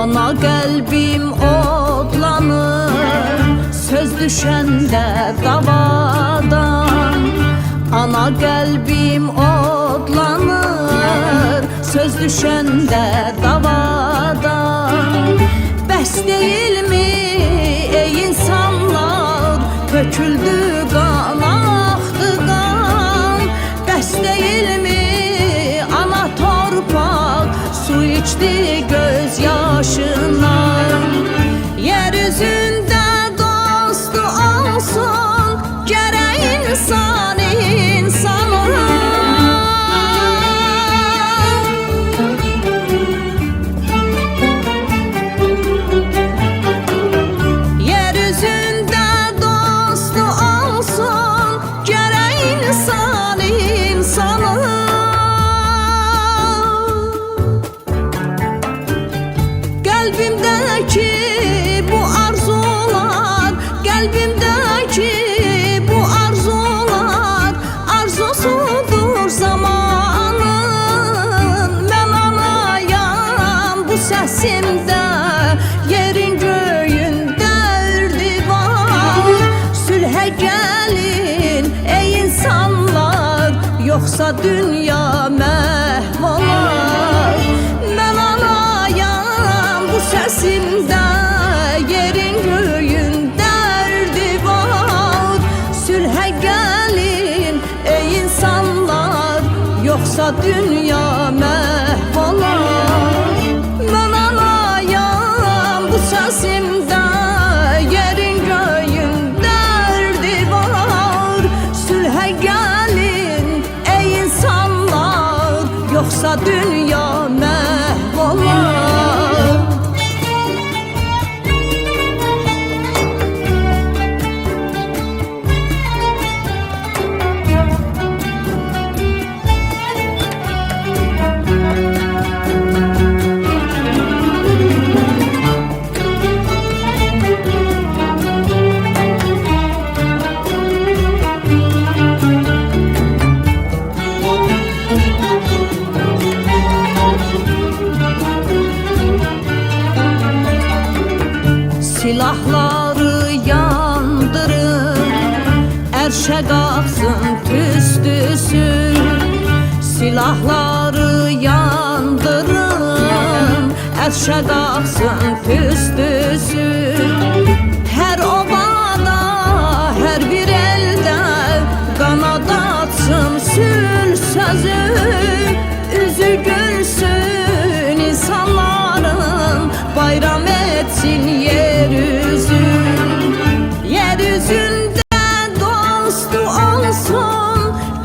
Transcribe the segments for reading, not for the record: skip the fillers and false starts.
Ana qəlbim odlanır söz düşəndə davadan. Ana qəlbim odlanır söz düşəndə davadan. Bəs deyilmi ey insanlar, töküldü qan, axdı qan. Bəs deyilmi ana torpaq su içdi göz yaşından. Yeryüzündə dostu olsun gərək insan insana. Yeryüzündə dostu olsun gərək insan insana. Qəlbimdəki bu arzular, qəlbimdəki bu arzular arzusudur zamanın. Mən anayam bu səsimdə, yerin göyün dərdi var. Sülhə gəlin ey insanlar, yoxsa dünya məhv olar. Mən anayam bu səsimdə, yerin göyün dərdi var. Sülhə gəlin ey insanlar, yoxsa dünya məhv olar. Mən anayam bu səsimdə, yerin göyün dərdi var. Sülhə gəlin ey insanlar, yoxsa dünya məhv olar. Silahları yandırın, ərşə qalxsın tüstüsün. Silahları yandırın, ərşə qalxsın tüstüsün. Hər obada, hər bir əldə qanad atsın sülh sözü. Üzü gülsün insanların, bayram etsin yeryüzü. Yeryüzündə dostu olsun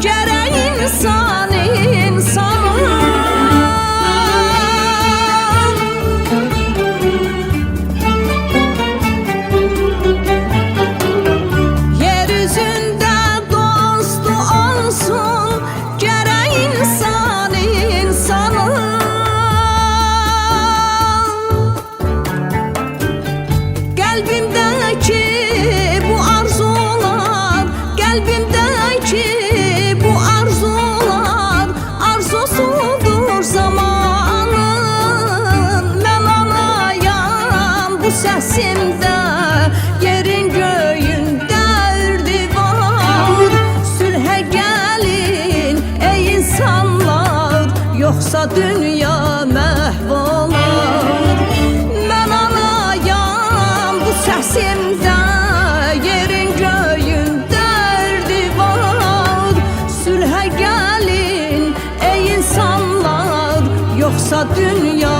gərək insan insana. Yeryüzündə dostu olsun gərək insan insana. Qəlbimdəki bu arzular, qəlbimdəki bu arzular arzusudur zamanın. Mən anayam bu səsimdə, yerin göyün dərdi var. Sülhə gəlin ey insanlar, yoxsa dünya məhv olar. Mən anayam bu səsimdə, yerin göyün dərdi var. Sülhə gəlin ey insanlar, yoxsa dünya